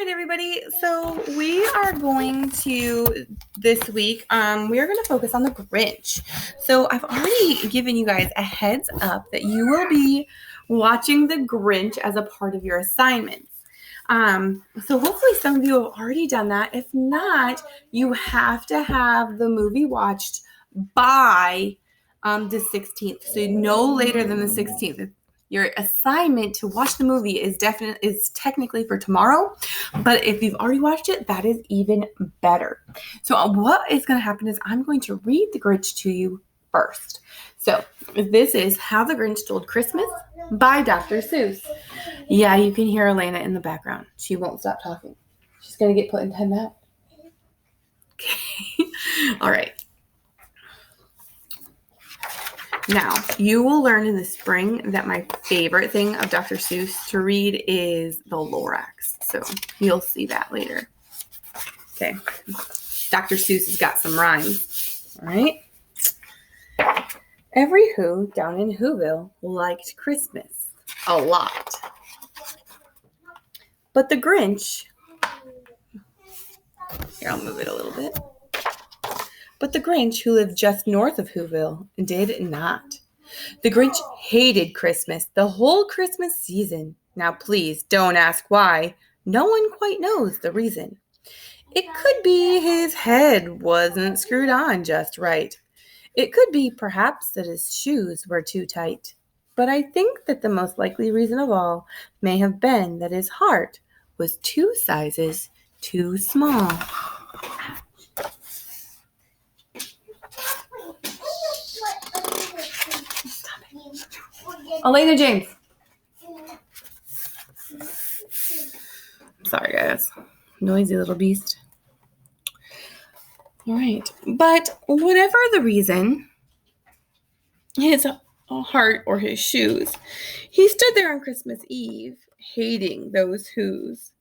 right, everybody. So we are going to, this week, we are going to focus on the Grinch. So I've already given you guys a heads up that you will be watching the Grinch as a part of your assignments. So hopefully some of you have already done that. If not, you have to have the movie watched by the 16th. So no later than the 16th. Your assignment to watch the movie is technically for tomorrow, but if you've already watched it, that is even better. So what is going to happen is I'm going to read the Grinch to you first. So this is How the Grinch Stole Christmas by Dr. Seuss. Yeah, you can hear Elena in the background. She won't stop talking. She's going to get put in timeout. Okay. All right. Now, you will learn in the spring that my favorite thing of Dr. Seuss to read is the Lorax. So you'll see that later. Okay. Dr. Seuss has got some rhymes. All right. Every Who down in Whoville liked Christmas a lot. But the Grinch, here, I'll move it a little bit. But the Grinch, who lived just north of Whoville, did not. The Grinch hated Christmas the whole Christmas season. Now, please don't ask why. No one quite knows the reason. It could be his head wasn't screwed on just right. It could be, perhaps, that his shoes were too tight. But I think that the most likely reason of all may have been that his heart was 2 sizes too small. Elena James. Sorry, guys. Noisy little beast. All right. But whatever the reason, his heart or his shoes, he stood there on Christmas Eve, hating those Whos,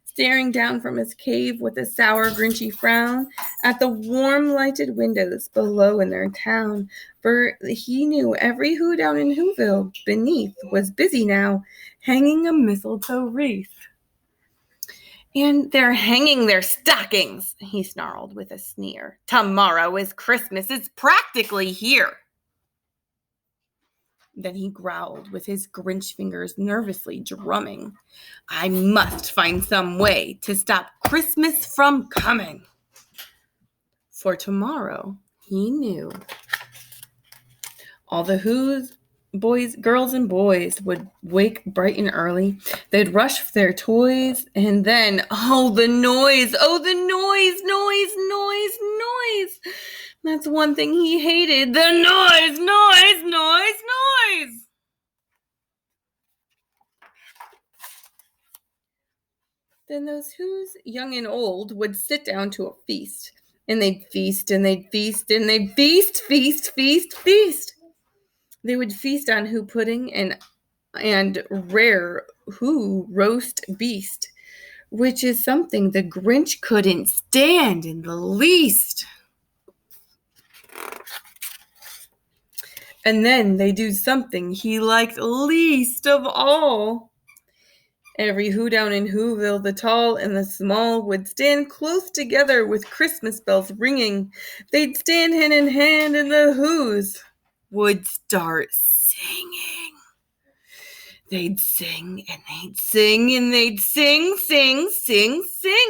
staring down from his cave with a sour, grinchy frown at the warm, lighted windows below in their town, for he knew every Who down in Whoville beneath was busy now, hanging a mistletoe wreath. And they're hanging their stockings, he snarled with a sneer. Tomorrow is Christmas. It's practically here. Then he growled with his Grinch fingers nervously drumming. I must find some way to stop Christmas from coming. For tomorrow, he knew, all the Who's, girls and boys would wake bright and early. They'd rush for their toys, and then, the noise, noise. That's one thing he hated, the noise. Then those Who's, young and old, would sit down to a feast, and they'd feast, and they'd feast, and they'd feast. They would feast on Who pudding and rare Who roast beast, which is something the Grinch couldn't stand in the least. And then they do something he liked least of all. Every Who down in Whoville, the tall and the small, would stand close together with Christmas bells ringing. They'd stand hand in hand, and the Who's would start singing. They'd sing, and they'd sing, and they'd sing.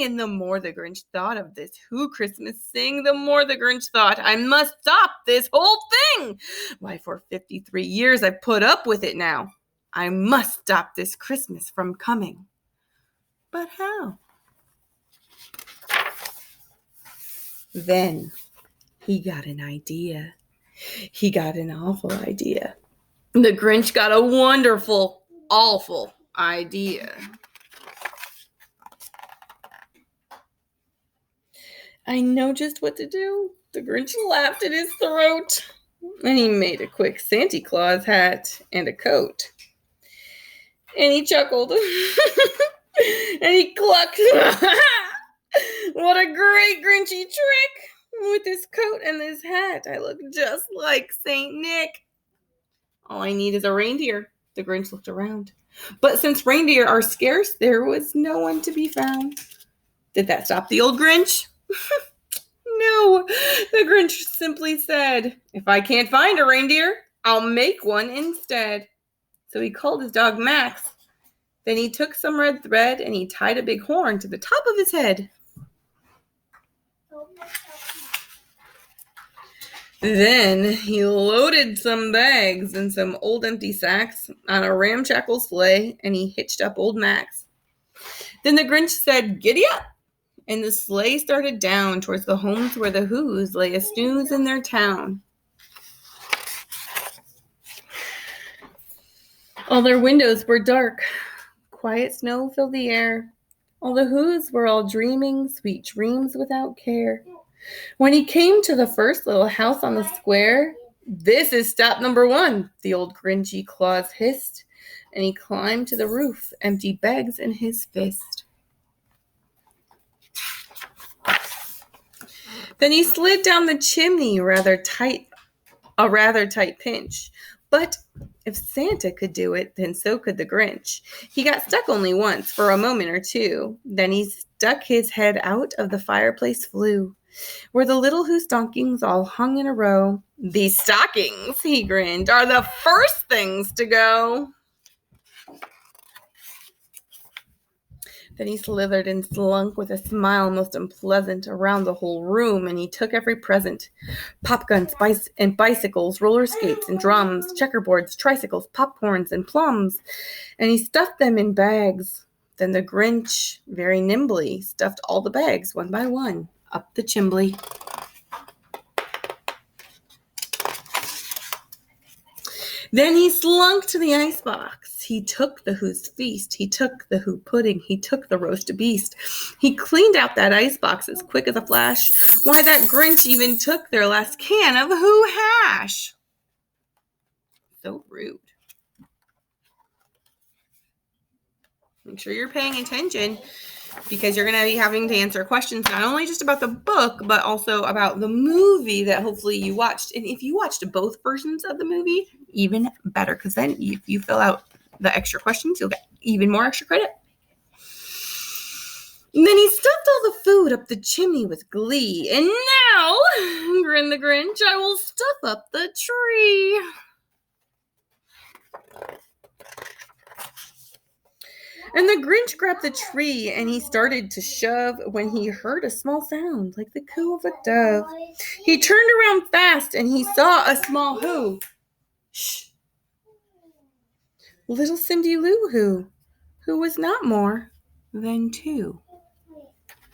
And the more the Grinch thought of this Who Christmas sing, the more the Grinch thought, I must stop this whole thing. Why, for 53 years I've put up with it now. I must stop this Christmas from coming. But how? Then he got an idea. He got an awful idea. The Grinch got a wonderful, awful idea. I know just what to do. The Grinch laughed in his throat, and he made a quick Santa Claus hat and a coat. And he chuckled. And he clucked. What a great Grinchy trick. With this coat and this hat, I look just like Saint Nick. All I need is a reindeer The Grinch looked around. But since reindeer are scarce, there was no one to be found. Did that stop the old Grinch? No. The Grinch simply said, "If I can't find a reindeer, I'll make one instead." So he called his dog Max. Then he took some red thread and he tied a big horn to the top of his head. Then he loaded some bags and some old empty sacks on a ramshackle sleigh, and he hitched up old Max. Then the Grinch said, "Giddy up!" And the sleigh started down towards the homes where the Who's lay a snooze in their town. All their windows were dark. Quiet snow filled the air. All the Who's were all dreaming sweet dreams without care. When he came to the first little house on the square, "This is stop number 1, the old Grinchy Claus hissed, and he climbed to the roof, empty bags in his fist. Then he slid down the chimney, a rather tight pinch. But if Santa could do it, then so could the Grinch. He got stuck only once, for a moment or two. Then he stuck his head out of the fireplace flue, where the little Who stockings all hung in a row. "These stockings," he grinned, "are the first things to go." Then he slithered and slunk with a smile most unpleasant around the whole room, and he took every present: pop guns, and bicycles, roller skates and drums, checkerboards, tricycles, popcorns and plums, and he stuffed them in bags. Then the Grinch very nimbly stuffed all the bags one by one up the chimbley. Then he slunk to the icebox. He took the Who's feast. He took the Who pudding. He took the roast beast. He cleaned out that icebox as quick as a flash. Why, that Grinch even took their last can of Who hash. So rude. Make sure you're paying attention, because you're going to be having to answer questions not only just about the book, but also about the movie that hopefully you watched. And if you watched both versions of the movie, even better, because then if you fill out the extra questions, you'll get even more extra credit. And then he stuffed all the food up the chimney with glee. "And now," grinned the Grinch, "I will stuff up the tree." And the Grinch grabbed the tree and he started to shove when he heard a small sound like the coo of a dove. He turned around fast and he saw a small Who. Shh. Little Cindy Lou who was not more than 2.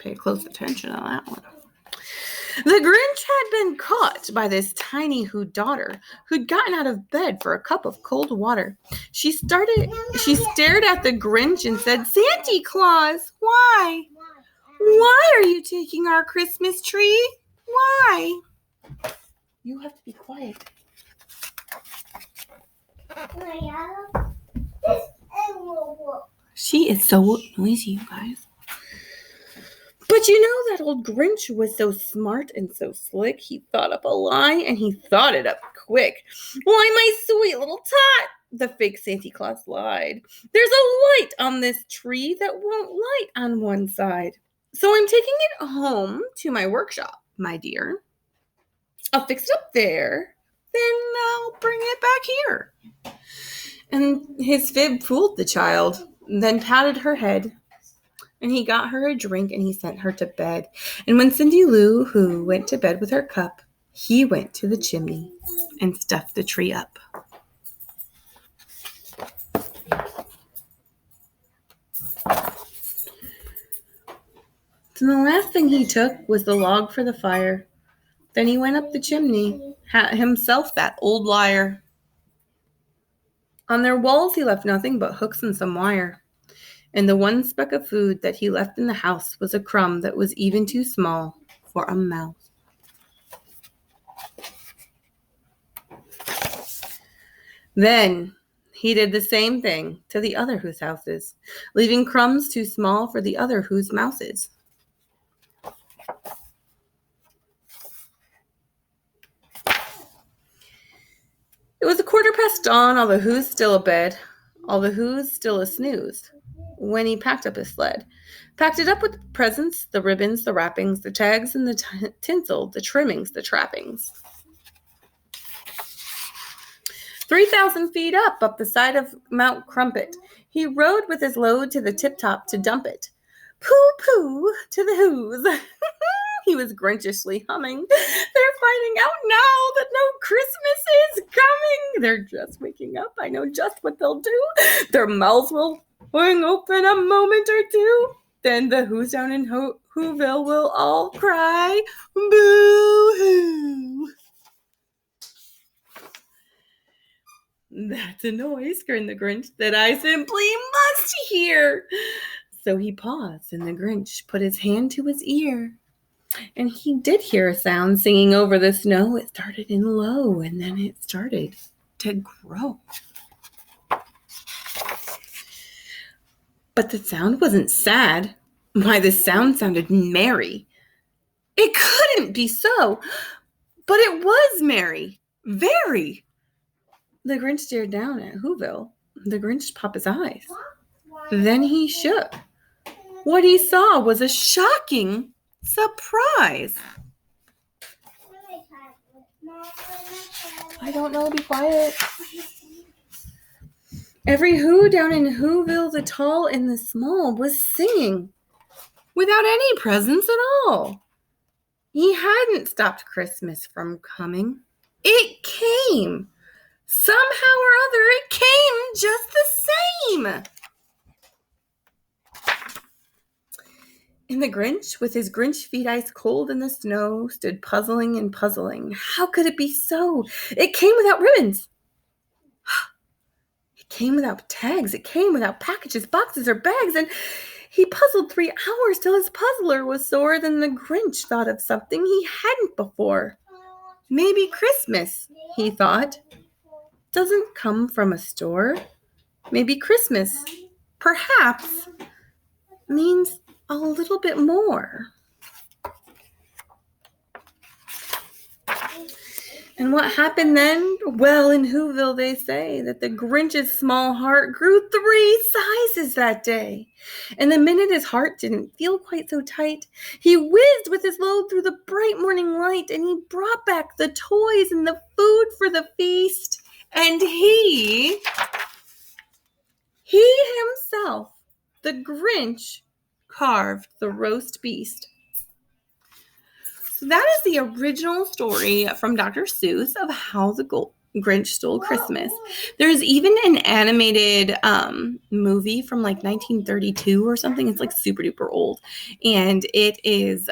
Pay close attention to that one. The Grinch had been caught by this tiny Who daughter who'd gotten out of bed for a cup of cold water. She stared at the Grinch and said, "Santa Claus, why? Why are you taking our Christmas tree? Why?" You have to be quiet. She is so noisy, you guys. But you know, that old Grinch was so smart and so slick. He thought up a lie, and he thought it up quick. "Why, my sweet little tot," the fake Santa Claus lied, "there's a light on this tree that won't light on one side. So I'm taking it home to my workshop, my dear. I'll fix it up there, then I'll bring it back here." And his fib fooled the child, then patted her head. And he got her a drink and he sent her to bed. And when Cindy Lou Who went to bed with her cup, he went to the chimney and stuffed the tree up. So the last thing he took was the log for the fire. Then he went up the chimney, himself that old liar. On their walls he left nothing but hooks and some wire. And the one speck of food that he left in the house was a crumb that was even too small for a mouse. Then he did the same thing to the other Who's houses, leaving crumbs too small for the other Who's mouses. It was dawn, all the who's still abed, all the who's still a snooze, when he packed up his sled. Packed it up with presents, the ribbons, the wrappings, the tags, and the tinsel, the trimmings, the trappings. 3,000 feet up the side of Mount Crumpet, he rode with his load to the tip-top to dump it. Pooh-pooh to the who's. He was grinchishly humming. They're finding out now that no Christmas is coming. They're just waking up. I know just what they'll do. Their mouths will swing open a moment or two. Then the who's down in Whoville will all cry, boo-hoo. That's a noise, grinned the Grinch, that I simply must hear. So he paused, and the Grinch put his hand to his ear. And he did hear a sound singing over the snow. It started in low, and then it started to grow. But the sound wasn't sad. Why, the sound sounded merry. It couldn't be so, but it was merry. Very. The Grinch stared down at Whoville. The Grinch popped his eyes. Then he shook. What he saw was a shocking surprise. I don't know, be quiet. Every who down in Whoville, the tall and the small, was singing without any presents at all. He hadn't stopped Christmas from coming. It came. Somehow or other, it came just the same. And the Grinch, with his Grinch feet ice cold in the snow, stood puzzling and puzzling. How could it be so? It came without ribbons. It came without tags. It came without packages, boxes, or bags. And he puzzled 3 hours till his puzzler was sore. Then the Grinch thought of something he hadn't before. Maybe Christmas, he thought, doesn't come from a store. Maybe Christmas, perhaps, means a little bit more. And what happened then? Well, in Whoville they say that the Grinch's small heart grew 3 sizes that day. And the minute his heart didn't feel quite so tight, he whizzed with his load through the bright morning light, and he brought back the toys and the food for the feast. And he himself, the Grinch, carved the roast beast. So that is the original story from Dr. Seuss of how the Grinch stole Christmas. There's even an animated movie from like 1932 or something. It's like super duper old. And it is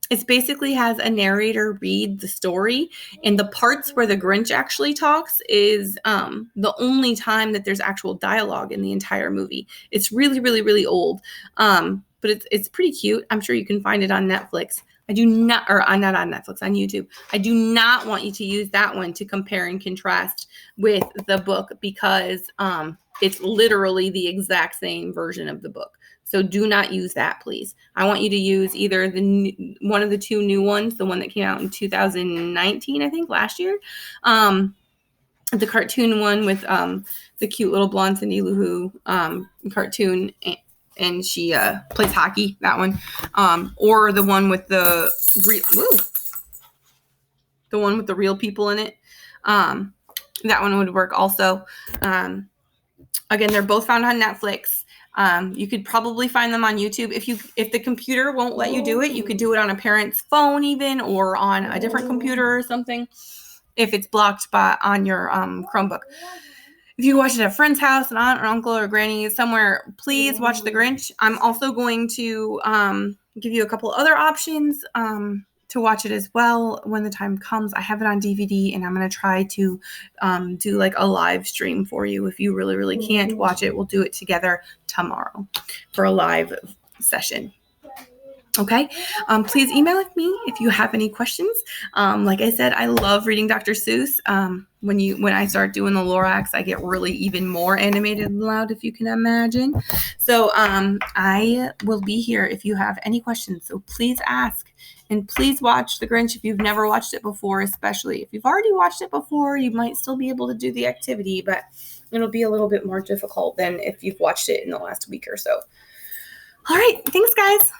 it basically has a narrator read the story, and the parts where the Grinch actually talks is the only time that there's actual dialogue in the entire movie. It's really, really, really old, but it's pretty cute. I'm sure you can find it on Netflix. I do not, or not on Netflix, on YouTube. I do not want you to use that one to compare and contrast with the book, because it's literally the exact same version of the book. So do not use that, please. I want you to use either one of the 2 new ones, the one that came out in 2019, I think, last year. The cartoon one with the cute little blonde Cindy Lou Who cartoon, and she plays hockey, that one. Or the one with the one with the real people in it. That one would work also. Again, they're both found on Netflix. You could probably find them on YouTube. If the computer won't let you do it, you could do it on a parent's phone even, or on a different computer or something, if it's blocked on your Chromebook. If you watch it at a friend's house, an aunt or uncle or granny, somewhere, please watch The Grinch. I'm also going to give you a couple other options to watch it as well when the time comes. I have it on DVD, and I'm going to try to do like a live stream for you. If you really, really can't watch it, we'll do it together tomorrow for a live session. Okay. Please email me if you have any questions. Like I said, I love reading Dr. Seuss. When I start doing the Lorax, I get really even more animated and loud, if you can imagine. So I will be here if you have any questions. So please ask. And please watch The Grinch if you've never watched it before, especially. If you've already watched it before, you might still be able to do the activity, but it'll be a little bit more difficult than if you've watched it in the last week or so. All right. Thanks, guys.